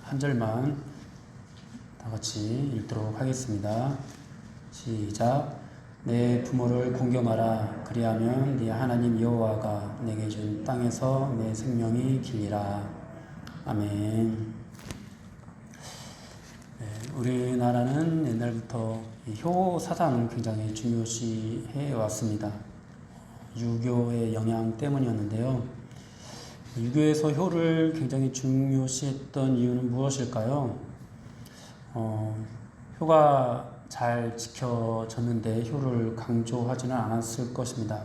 한 절만 다 같이 읽도록 하겠습니다. 시작. 내 부모를 공경하라. 그리하면 네 하나님 여호와가 내게 준 땅에서 내 생명이 길리라. 아멘. 우리나라는 옛날부터 효 사상을 굉장히 중요시해 왔습니다. 유교의 영향 때문이었는데요. 유교에서 효를 굉장히 중요시했던 이유는 무엇일까요? 효가 잘 지켜졌는데 효를 강조하지는 않았을 것입니다.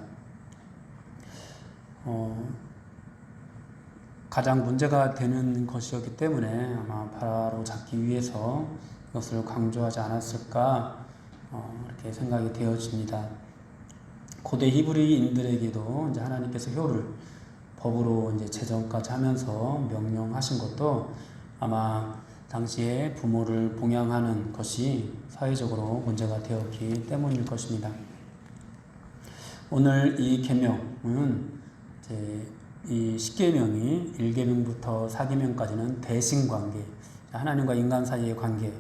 가장 문제가 되는 것이었기 때문에 아마 바로 잡기 위해서 이것을 강조하지 않았을까 이렇게 생각이 되어집니다. 고대 히브리인들에게도 이제 하나님께서 효를 법으로 이제 제정까지 하면서 명령하신 것도 아마 당시에 부모를 봉양하는 것이 사회적으로 문제가 되었기 때문일 것입니다. 오늘 이 계명은 이제 이 10계명이 1계명부터 4계명까지는 대신관계, 하나님과 인간 사이의 관계에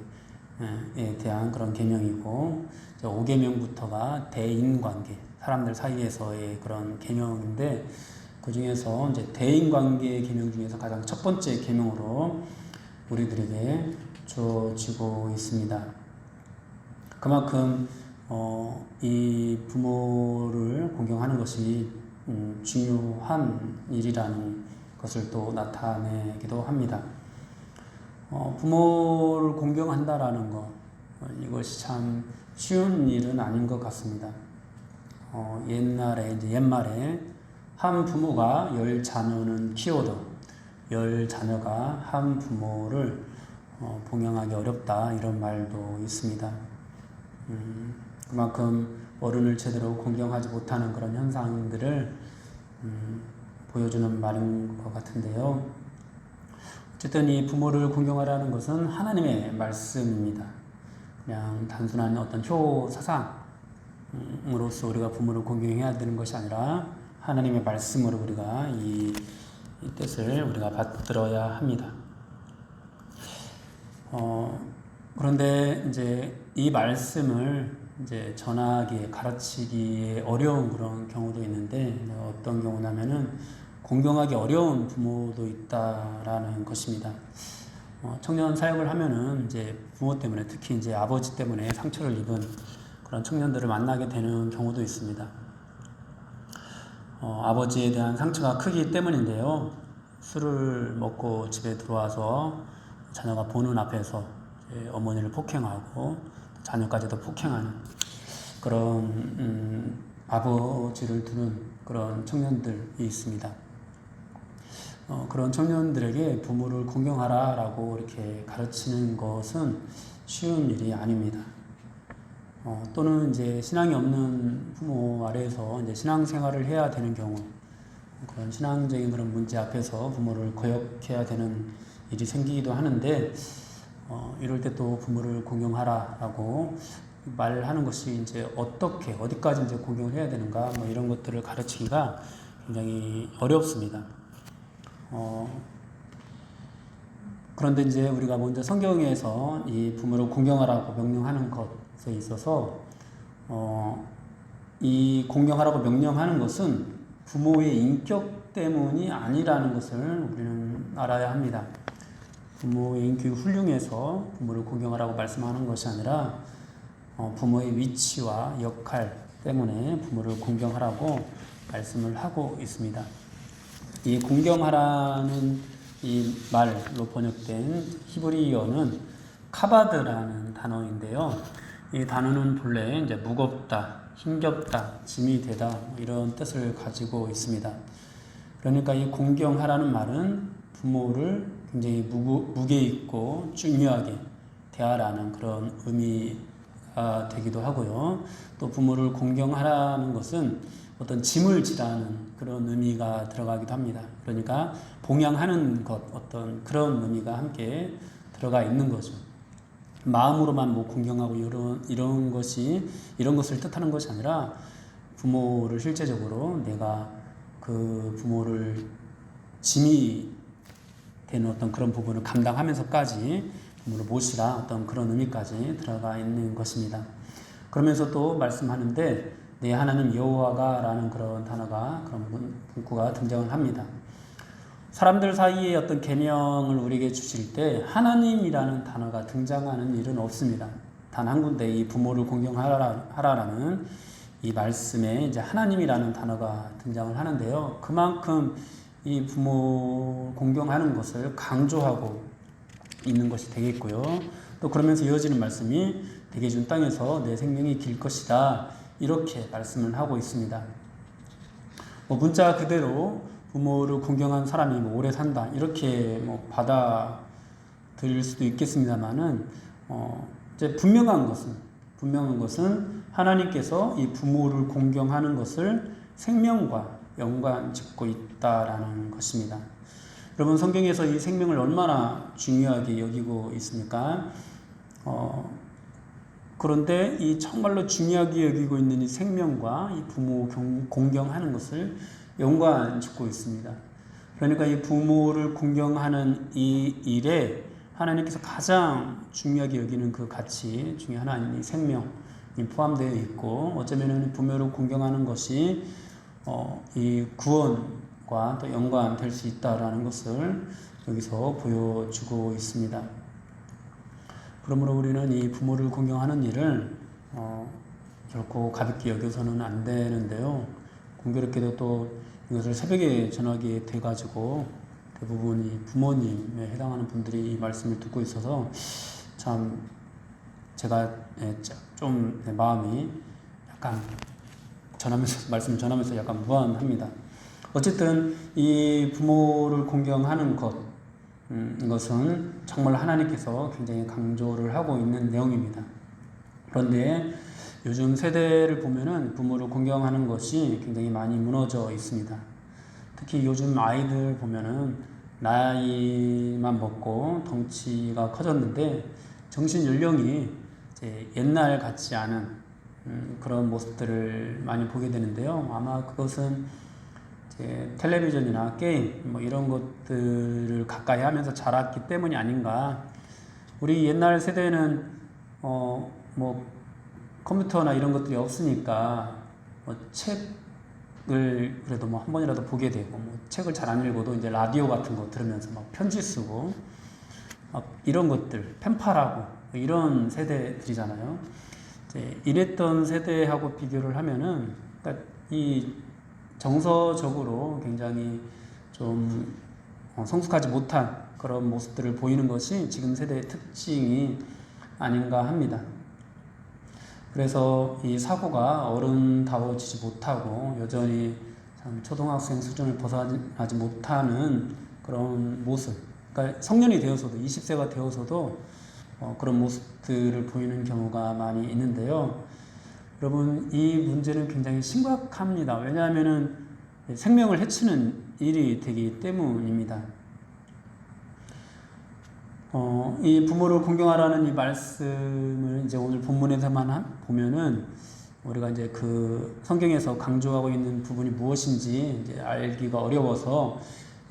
대한 그런 계명이고 5계명부터가 대인관계, 사람들 사이에서의 그런 계명인데 그 중에서 이제 대인관계 계명 중에서 가장 첫 번째 계명으로 우리들에게 주어지고 있습니다. 그만큼 이 부모를 공경하는 것이 중요한 일이라는 것을 또 나타내기도 합니다. 부모를 공경한다라는 것, 이것이 참 쉬운 일은 아닌 것 같습니다. 옛말에 한 부모가 10자녀는 키워도 10자녀가 한 부모를 봉양하기 어렵다, 이런 말도 있습니다. 그만큼 어른을 제대로 공경하지 못하는 그런 현상들을 보여주는 말인 것 같은데요. 어쨌든 이 부모를 공경하라는 것은 하나님의 말씀입니다. 그냥 단순한 어떤 효 사상으로서 우리가 부모를 공경해야 되는 것이 아니라 하나님의 말씀으로 우리가 이 뜻을 우리가 받들어야 합니다. 그런데 이제 이 말씀을 이제 전하기에, 가르치기에 어려운 그런 경우도 있는데, 어떤 경우냐면은 공경하기 어려운 부모도 있다라는 것입니다. 청년 사역을 하면은 이제 부모 때문에, 특히 이제 아버지 때문에 상처를 입은 그런 청년들을 만나게 되는 경우도 있습니다. 아버지에 대한 상처가 크기 때문인데요. 술을 먹고 집에 들어와서 자녀가 보는 앞에서 어머니를 폭행하고 자녀까지도 폭행하는 그런 아버지를 두는 그런 청년들이 있습니다. 그런 청년들에게 부모를 공경하라라고 이렇게 가르치는 것은 쉬운 일이 아닙니다. 또는 이제 신앙이 없는 부모 아래에서 이제 신앙생활을 해야 되는 경우, 그런 신앙적인 그런 문제 앞에서 부모를 거역해야 되는 일이 생기기도 하는데, 이럴 때 또 부모를 공경하라라고 말하는 것이 이제 어디까지 이제 공경을 해야 되는가, 뭐 이런 것들을 가르치기가 굉장히 어렵습니다. 그런데 이제 우리가 먼저 성경에서 이 부모를 공경하라고 명령하는 것에 있어서, 이 공경하라고 명령하는 것은 부모의 인격 때문이 아니라는 것을 우리는 알아야 합니다. 부모의 인격이 훌륭해서 부모를 공경하라고 말씀하는 것이 아니라 부모의 위치와 역할 때문에 부모를 공경하라고 말씀을 하고 있습니다. 이 공경하라는 이 말로 번역된 히브리어는 카바드라는 단어인데요. 이 단어는 본래 이제 무겁다, 힘겹다, 짐이 되다, 이런 뜻을 가지고 있습니다. 그러니까 이 공경하라는 말은 부모를 굉장히 무게 있고 중요하게 대하라는 그런 의미가 되기도 하고요. 또 부모를 공경하라는 것은 어떤 짐을 지라는 그런 의미가 들어가기도 합니다. 그러니까 봉양하는 것, 어떤 그런 의미가 함께 들어가 있는 거죠. 마음으로만 뭐 공경하고 이런 것을 뜻하는 것이 아니라 부모를 실제적으로 내가 그 부모를 짐이 되는 어떤 그런 부분을 감당하면서까지 부모를 모시라 어떤 그런 의미까지 들어가 있는 것입니다. 그러면서 또 말씀하는데 내 하나님 여호와가 라는 그런 단어가 그런 문구가 등장을 합니다. 사람들 사이에 어떤 계명을 우리에게 주실 때 하나님이라는 단어가 등장하는 일은 없습니다. 단 한 군데 이 부모를 공경하라라는 이 말씀에 이제 하나님이라는 단어가 등장을 하는데요. 그만큼 이 부모 공경하는 것을 강조하고 있는 것이 되겠고요. 또 그러면서 이어지는 말씀이 내게 준 땅에서 내 생명이 길 것이다. 이렇게 말씀을 하고 있습니다. 문자 그대로 부모를 공경한 사람이 오래 산다. 이렇게 받아들일 수도 있겠습니다만은, 이제 분명한 것은 하나님께서 이 부모를 공경하는 것을 생명과 연관 짓고 있다라는 것입니다. 여러분, 성경에서 이 생명을 얼마나 중요하게 여기고 있습니까? 그런데 이 정말로 중요하게 여기고 있는 이 생명과 이 부모 공경하는 것을 연관 짓고 있습니다. 그러니까 이 부모를 공경하는 이 일에 하나님께서 가장 중요하게 여기는 그 가치 중에 하나는 이 생명이 포함되어 있고, 어쩌면 부모를 공경하는 것이 이 구원과 또 연관될 수 있다라는 것을 여기서 보여주고 있습니다. 그러므로 우리는 이 부모를 공경하는 일을 결코 가볍게 여겨서는 안 되는데요. 공교롭게도 또 이것을 새벽에 전하게 돼가지고 대부분 이 부모님에 해당하는 분들이 이 말씀을 듣고 있어서 참 제가 좀 마음이 약간 말씀을 전하면서 약간 무안합니다. 어쨌든 이 부모를 공경하는 것은 정말 하나님께서 굉장히 강조를 하고 있는 내용입니다. 그런데 요즘 세대를 보면은 부모를 공경하는 것이 굉장히 많이 무너져 있습니다. 특히 요즘 아이들 보면은 나이만 먹고 덩치가 커졌는데 정신 연령이 이제 옛날 같지 않은 그런 모습들을 많이 보게 되는데요. 아마 그것은 이제 텔레비전이나 게임 이런 것들을 가까이 하면서 자랐기 때문이 아닌가. 우리 옛날 세대는 컴퓨터나 이런 것들이 없으니까 책을 그래도 한 번이라도 보게 되고, 책을 잘 안 읽어도 이제 라디오 같은 거 들으면서 편지 쓰고 이런 것들 펜팔하고 이런 세대들이잖아요. 이제 이랬던 세대하고 비교를 하면은 그러니까 이 정서적으로 굉장히 좀 성숙하지 못한 그런 모습들을 보이는 것이 지금 세대의 특징이 아닌가 합니다. 그래서 이 사고가 어른다워지지 못하고 여전히 참 초등학생 수준을 벗어나지 못하는 그런 모습, 그러니까 성년이 되어서도 20세가 되어서도 그런 모습들을 보이는 경우가 많이 있는데요. 여러분, 이 문제는 굉장히 심각합니다. 왜냐하면은 생명을 해치는 일이 되기 때문입니다. 이 부모를 공경하라는 이 말씀을 이제 오늘 본문에서만 보면은 우리가 이제 그 성경에서 강조하고 있는 부분이 무엇인지 이제 알기가 어려워서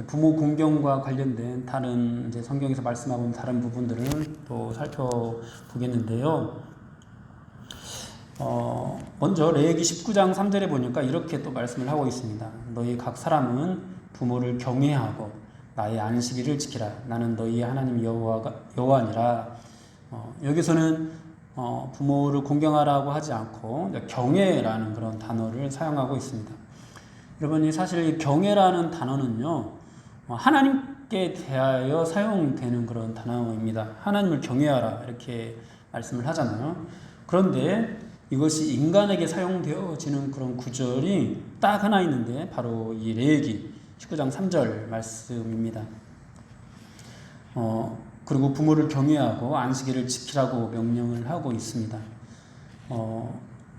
부모 공경과 관련된 다른 이제 성경에서 말씀하고 있는 다른 부분들을 또 살펴보겠는데요. 먼저 레위기 19장 3절에 보니까 이렇게 또 말씀을 하고 있습니다. 너희 각 사람은 부모를 경외하고 나의 안식일을 지키라. 나는 너희의 하나님 여호와니라. 여기서는 부모를 공경하라고 하지 않고 경외라는 그런 단어를 사용하고 있습니다. 여러분, 사실 이 경외라는 단어는요, 하나님께 대하여 사용되는 그런 단어입니다. 하나님을 경외하라 이렇게 말씀을 하잖아요. 그런데 이것이 인간에게 사용되어지는 그런 구절이 딱 하나 있는데 바로 이 레위기 19장 3절 말씀입니다. 그리고 부모를 경외하고 안식일을 지키라고 명령을 하고 있습니다.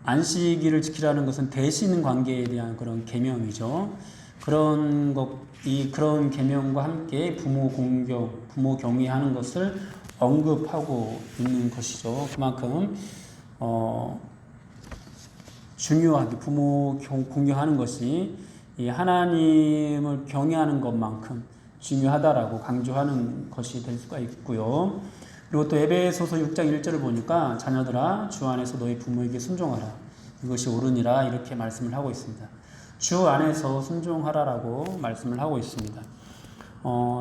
안식일을 지키라는 것은 대신 관계에 대한 그런 계명이죠. 그런 계명과 함께 부모 경외하는 것을 언급하고 있는 것이죠. 그만큼 중요하게 부모 공경하는 것이 이 하나님을 경외하는 것만큼 중요하다라고 강조하는 것이 될 수가 있고요. 그리고 또 에베소서 6장 1절을 보니까 자녀들아 주 안에서 너희 부모에게 순종하라. 이것이 옳으니라 이렇게 말씀을 하고 있습니다. 주 안에서 순종하라라고 말씀을 하고 있습니다.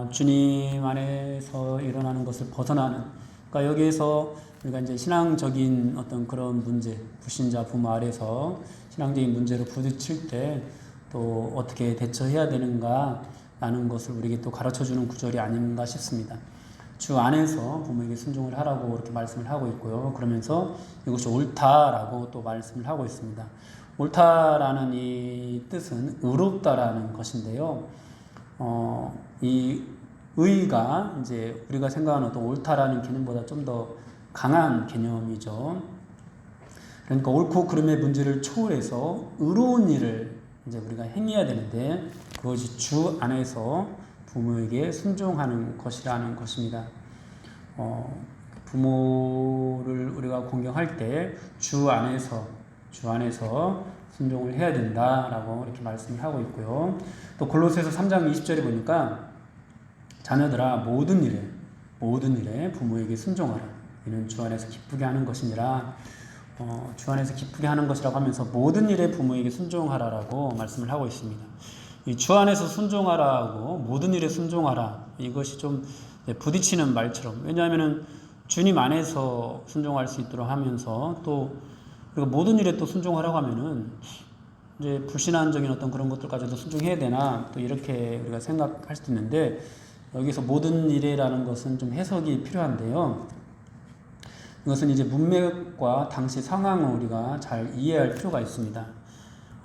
주님 안에서 일어나는 것을 벗어나는, 그러니까 여기에서 우리가 이제 신앙적인 어떤 그런 문제, 불신자 부모 아래서 신앙적인 문제로 부딪힐 때 또 어떻게 대처해야 되는가라는 것을 우리에게 또 가르쳐주는 구절이 아닌가 싶습니다. 주 안에서 부모에게 순종을 하라고 이렇게 말씀을 하고 있고요. 그러면서 이것이 옳다라고 또 말씀을 하고 있습니다. 옳다라는 이 뜻은 의롭다라는 것인데요. 이 의가 이제 우리가 생각하는 어떤 옳다라는 개념보다 좀 더 강한 개념이죠. 그러니까 옳고 그름의 문제를 초월해서 의로운 일을 이제 우리가 행해야 되는데 그것이 주 안에서 부모에게 순종하는 것이라는 것입니다. 부모를 우리가 공경할 때 주 안에서 순종을 해야 된다라고 이렇게 말씀을 하고 있고요. 또 골로새서 3장 20절에 보니까 자녀들아 모든 일에 부모에게 순종하라. 이는 주 안에서 기쁘게 하는 것이니라. 주 안에서 기쁘게 하는 것이라고 하면서 모든 일에 부모에게 순종하라라고 말씀을 하고 있습니다. 이 주 안에서 순종하라고 모든 일에 순종하라, 이것이 좀 부딪히는 말처럼, 왜냐하면은 주님 안에서 순종할 수 있도록 하면서 또 우리가 모든 일에 또 순종하라고 하면은 이제 불신앙적인 어떤 그런 것들까지도 순종해야 되나 또 이렇게 우리가 생각할 수도 있는데, 여기서 모든 일에라는 것은 좀 해석이 필요한데요. 이것은 이제 문맥과 당시 상황을 우리가 잘 이해할 필요가 있습니다.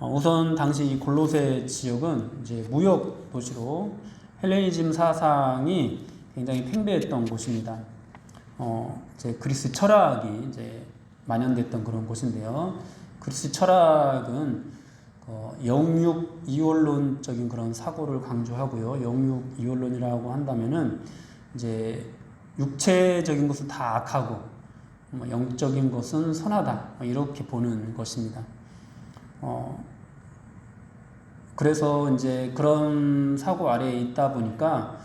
우선 당시 이 골로새 지역은 이제 무역 도시로 헬레니즘 사상이 굉장히 팽배했던 곳입니다. 이제 그리스 철학이 이제 만연됐던 그런 곳인데요. 그리스 철학은 영육 이원론적인 그런 사고를 강조하고요. 영육 이원론이라고 한다면은 이제 육체적인 것은 다 악하고 영적인 것은 선하다, 이렇게 보는 것입니다. 그래서 이제 그런 사고 아래에 있다 보니까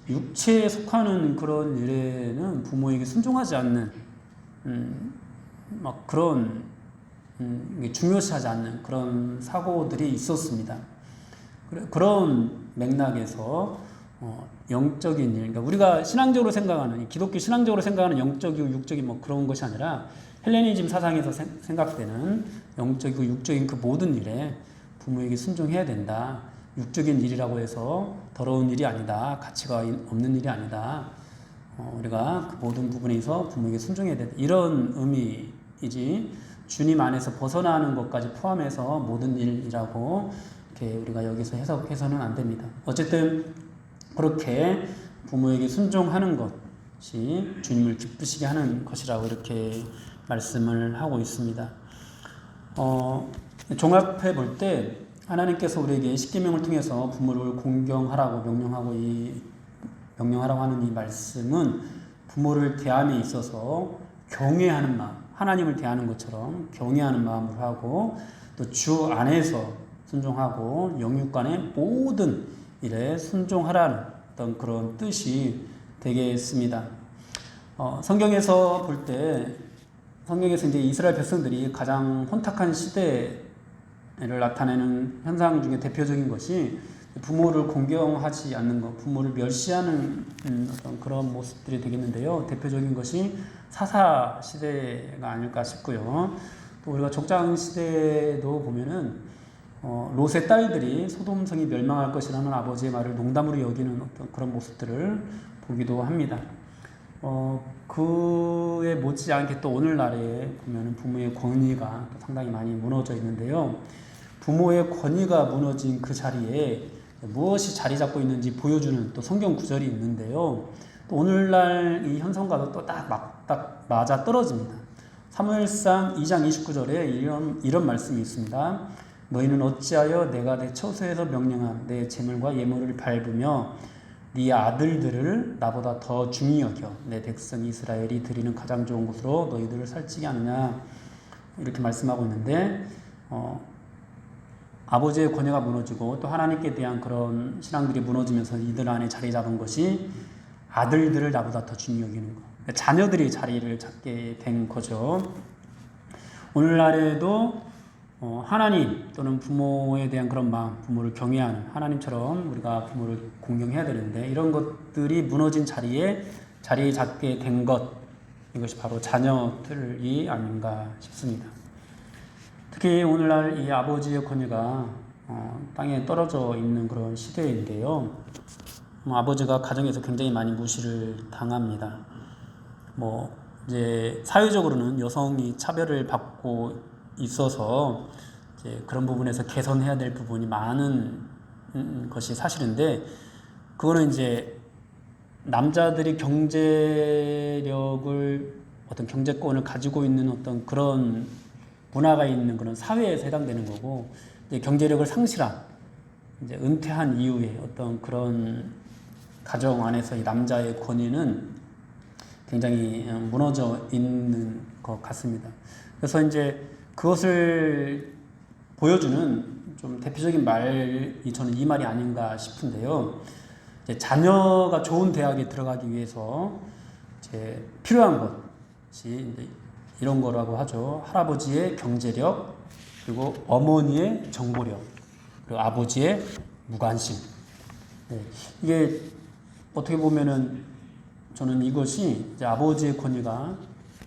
육체에 속하는 그런 일에는 부모에게 순종하지 않는, 막 그런, 중요시하지 않는 그런 사고들이 있었습니다. 그런 맥락에서 영적인 일, 그러니까 우리가 신앙적으로 생각하는, 기독교 신앙적으로 생각하는 영적이고 육적인 뭐 그런 것이 아니라 헬레니즘 사상에서 생각되는 영적이고 육적인 그 모든 일에 부모에게 순종해야 된다. 육적인 일이라고 해서 더러운 일이 아니다. 가치가 없는 일이 아니다. 우리가 그 모든 부분에서 부모에게 순종해야 된다. 이런 의미이지, 주님 안에서 벗어나는 것까지 포함해서 모든 일이라고 이렇게 우리가 여기서 해석해서는 안 됩니다. 어쨌든 그렇게 부모에게 순종하는 것이 주님을 기쁘시게 하는 것이라고 이렇게 말씀을 하고 있습니다. 종합해 볼 때 하나님께서 우리에게 십계명을 통해서 부모를 공경하라고 명령하라고 하는 이 말씀은 부모를 대함에 있어서 경외하는 마음, 하나님을 대하는 것처럼 경외하는 마음으로 하고, 또 주 안에서 순종하고 영육간의 모든 일에 순종하라는 어떤 그런 뜻이 되겠습니다. 성경에서 볼 때, 성경에서 이제 이스라엘 백성들이 가장 혼탁한 시대를 나타내는 현상 중에 대표적인 것이 부모를 공경하지 않는 것, 부모를 멸시하는 어떤 그런 모습들이 되겠는데요. 대표적인 것이 사사 시대가 아닐까 싶고요. 또 우리가 족장 시대도 보면은 롯의 딸들이 소돔성이 멸망할 것이라는 아버지의 말을 농담으로 여기는 어떤 그런 모습들을 보기도 합니다. 그에 못지않게 또 오늘날에 보면은 부모의 권위가 상당히 많이 무너져 있는데요. 부모의 권위가 무너진 그 자리에 무엇이 자리 잡고 있는지 보여주는 또 성경 구절이 있는데요. 또 오늘날 이 현상과도 또 딱 맞아 떨어집니다. 사무엘상 2장 29절에 이런 말씀이 있습니다. 너희는 어찌하여 내가 내 처소에서 명령한 내 제물과 예물을 밟으며 네 아들들을 나보다 더 중히 여겨 내 백성 이스라엘이 드리는 가장 좋은 곳으로 너희들을 살찌게 하느냐, 이렇게 말씀하고 있는데, 아버지의 권위가 무너지고 또 하나님께 대한 그런 신앙들이 무너지면서 이들 안에 자리 잡은 것이 아들들을 나보다 더 중요히 여기는 것. 그러니까 자녀들이 자리를 잡게 된 거죠. 오늘날에도 하나님 또는 부모에 대한 그런 마음, 부모를 경외하는 하나님처럼 우리가 부모를 공경해야 되는데 이런 것들이 무너진 자리에 자리 잡게 된 것, 이것이 바로 자녀들이 아닌가 싶습니다. 특히 오늘날 이 아버지의 권위가 땅에 떨어져 있는 그런 시대인데요. 아버지가 가정에서 굉장히 많이 무시를 당합니다. 이제 사회적으로는 여성이 차별을 받고 있어서 이제 그런 부분에서 개선해야 될 부분이 많은 것이 사실인데, 그거는 이제 남자들이 경제력을 어떤 경제권을 가지고 있는 어떤 그런 문화가 있는 그런 사회에서 해당되는 거고, 이제 경제력을 상실한 이제 은퇴한 이후에 어떤 그런 가정 안에서 이 남자의 권위는 굉장히 무너져 있는 것 같습니다. 그래서 이제 그것을 보여주는 좀 대표적인 말이 저는 이 말이 아닌가 싶은데요. 이제 자녀가 좋은 대학에 들어가기 위해서 이제 필요한 것이 이제 이런 거라고 하죠. 할아버지의 경제력, 그리고 어머니의 정보력, 그리고 아버지의 무관심. 네. 이게 어떻게 보면은 저는 이것이 이제 아버지의 권위가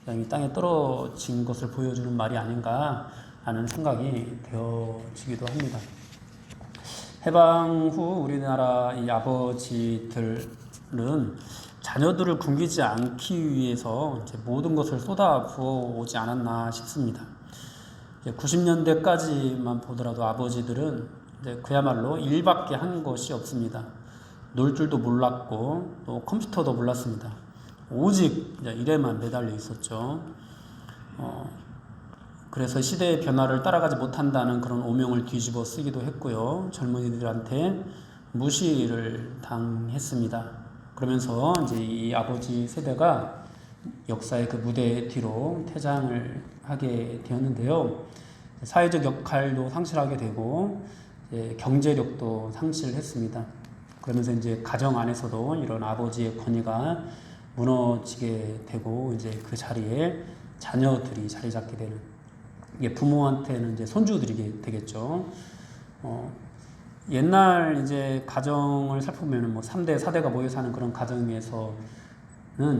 이 땅에 떨어진 것을 보여주는 말이 아닌가 하는 생각이 되어지기도 합니다. 해방 후 우리나라 이 아버지들은 자녀들을 굶기지 않기 위해서 이제 모든 것을 쏟아 부어 오지 않았나 싶습니다. 90년대까지만 보더라도 아버지들은 이제 그야말로 일밖에 한 것이 없습니다. 놀 줄도 몰랐고 또 컴퓨터도 몰랐습니다. 오직 이제 일에만 매달려 있었죠. 그래서 시대의 변화를 따라가지 못한다는 그런 오명을 뒤집어 쓰기도 했고요. 젊은이들한테 무시를 당했습니다. 그러면서 이제 이 아버지 세대가 역사의 그 무대 뒤로 퇴장을 하게 되었는데요. 사회적 역할도 상실하게 되고 경제력도 상실했습니다. 그러면서 이제 가정 안에서도 이런 아버지의 권위가 무너지게 되고 이제 그 자리에 자녀들이 자리 잡게 되는, 이게 부모한테는 이제 손주들이 되겠죠. 옛날 이제 가정을 살펴보면 3대, 4대가 모여 사는 그런 가정에서는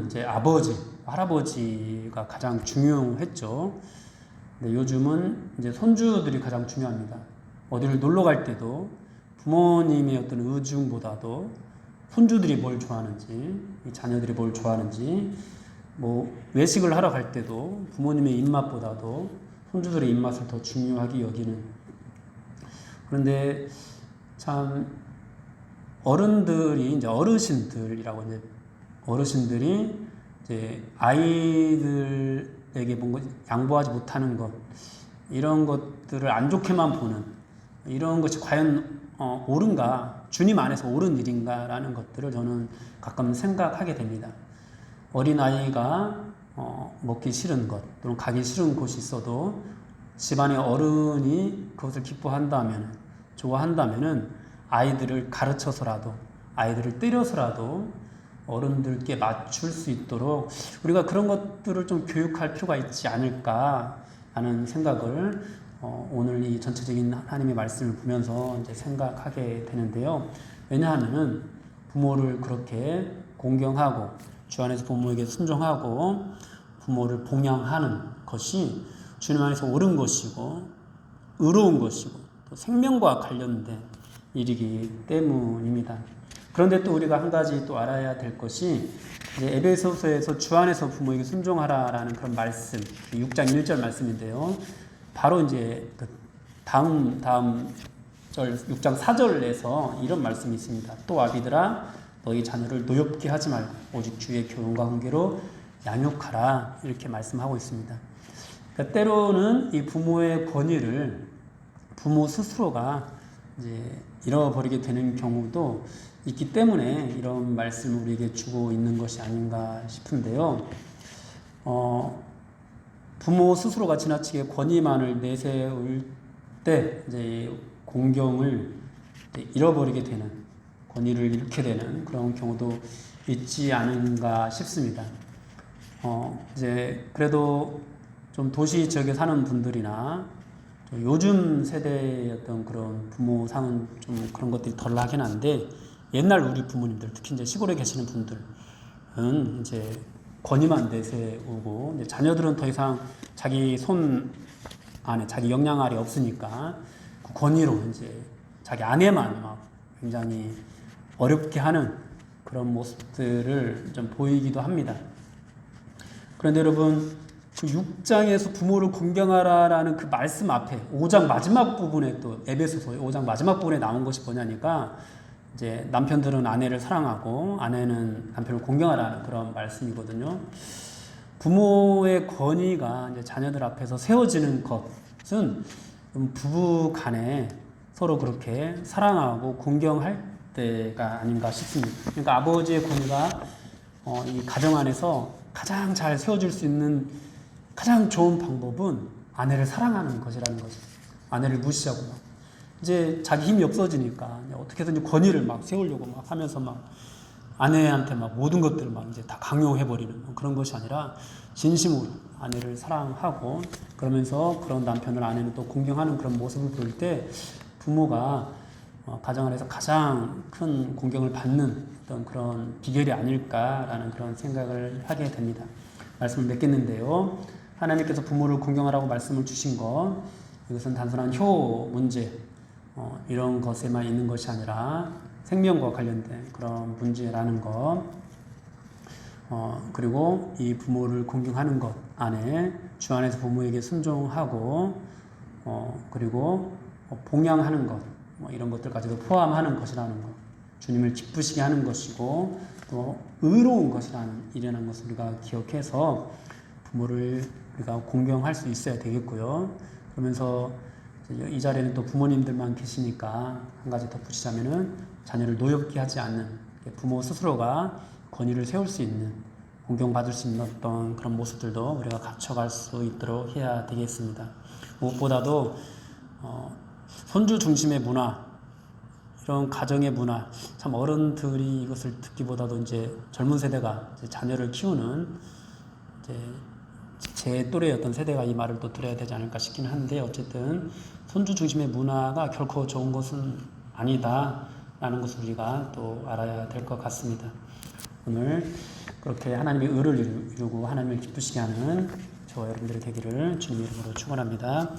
이제 아버지, 할아버지가 가장 중요했죠. 근데 요즘은 이제 손주들이 가장 중요합니다. 어디를 놀러 갈 때도 부모님의 어떤 의중보다도 손주들이 뭘 좋아하는지, 자녀들이 뭘 좋아하는지, 외식을 하러 갈 때도 부모님의 입맛보다도 손주들의 입맛을 더 중요하게 여기는. 그런데 참 어른들이 이제 어르신들이 이제 아이들에게 뭔가 양보하지 못하는 것, 이런 것들을 안 좋게만 보는, 이런 것이 과연 옳은가, 주님 안에서 옳은 일인가라는 것들을 저는 가끔 생각하게 됩니다. 어린아이가 먹기 싫은 것 또는 가기 싫은 곳이 있어도 집안의 어른이 그것을 기뻐한다면, 좋아한다면은 아이들을 가르쳐서라도, 아이들을 때려서라도 어른들께 맞출 수 있도록 우리가 그런 것들을 좀 교육할 필요가 있지 않을까 하는 생각을 오늘 이 전체적인 하나님의 말씀을 보면서 이제 생각하게 되는데요. 왜냐하면은 부모를 그렇게 공경하고 주 안에서 부모에게 순종하고 부모를 봉양하는 것이 주님 안에서 옳은 것이고 의로운 것이고 또 생명과 관련된 일이기 때문입니다. 그런데 또 우리가 한 가지 또 알아야 될 것이 이제 에베소서에서 주 안에서 부모에게 순종하라라는 그런 말씀, 6장 1절 말씀인데요. 바로 이제 그 다음 절 6장 4절에서 이런 말씀이 있습니다. 또 아비들아 너희 자녀를 노엽게 하지 말고 오직 주의 교훈과 훈계로 양육하라, 이렇게 말씀하고 있습니다. 그러니까 때로는 이 부모의 권위를 부모 스스로가 이제 잃어버리게 되는 경우도 있기 때문에 이런 말씀을 우리에게 주고 있는 것이 아닌가 싶은데요. 부모 스스로가 지나치게 권위만을 내세울 때 이제 공경을 잃어버리게 되는, 권위를 잃게 되는 그런 경우도 있지 않은가 싶습니다. 이제 그래도 좀 도시 지역에 사는 분들이나 요즘 세대의 어떤 그런 부모상은 좀 그런 것들이 덜 나긴 한데, 옛날 우리 부모님들, 특히 이제 시골에 계시는 분들은 이제 권위만 내세우고, 이제 자녀들은 더 이상 자기 손 안에 자기 역량 아래 없으니까 그 권위로 이제 자기 아내만 막 굉장히 어렵게 하는 그런 모습들을 좀 보이기도 합니다. 그런데 여러분, 그 6장에서 부모를 공경하라라는 그 말씀 앞에 5장 마지막 부분에, 또 에베소서 5장 마지막 부분에 나온 것이 뭐냐니까, 이제 남편들은 아내를 사랑하고 아내는 남편을 공경하라는 그런 말씀이거든요. 부모의 권위가 이제 자녀들 앞에서 세워지는 것은 부부 간에 서로 그렇게 사랑하고 공경할 때가 아닌가 싶습니다. 그러니까 아버지의 권위가 이 가정 안에서 가장 잘 세워질 수 있는 가장 좋은 방법은 아내를 사랑하는 것이라는 거죠. 아내를 무시하고 막 이제 자기 힘이 없어지니까 어떻게든지 권위를 막 세우려고 막 하면서 막 아내한테 막 모든 것들을 막 이제 다 강요해버리는 그런 것이 아니라 진심으로 아내를 사랑하고, 그러면서 그런 남편을 아내는 또 공경하는 그런 모습을 보일 때 부모가 가정 안에서 가장 큰 공경을 받는 어떤 그런 비결이 아닐까라는 그런 생각을 하게 됩니다. 말씀을 맺겠는데요. 하나님께서 부모를 공경하라고 말씀을 주신 것, 이것은 단순한 효 문제 이런 것에만 있는 것이 아니라 생명과 관련된 그런 문제라는 것, 그리고 이 부모를 공경하는 것 안에 주 안에서 부모에게 순종하고, 그리고 봉양하는 것, 이런 것들까지도 포함하는 것이라는 것, 주님을 기쁘시게 하는 것이고 또 의로운 것이라는 일이라는 것을 우리가 기억해서 부모를 우리가 공경할 수 있어야 되겠고요. 그러면서 이 자리에는 또 부모님들만 계시니까 한 가지 덧붙이자면은, 자녀를 노엽게 하지 않는 부모 스스로가 권위를 세울 수 있는, 공경받을 수 있는 어떤 그런 모습들도 우리가 갖춰갈 수 있도록 해야 되겠습니다. 무엇보다도 손주 중심의 문화, 이런 가정의 문화, 참 어른들이 이것을 듣기보다도 이제 젊은 세대가 이제 자녀를 키우는 이제 제 또래의 어떤 세대가 이 말을 또 들어야 되지 않을까 싶긴 한데, 어쨌든 손주 중심의 문화가 결코 좋은 것은 아니다라는 것을 우리가 또 알아야 될 것 같습니다. 오늘 그렇게 하나님의 의를 이루고 하나님을 기쁘시게 하는 저와 여러분들이 되기를 주님 이름으로 축원합니다.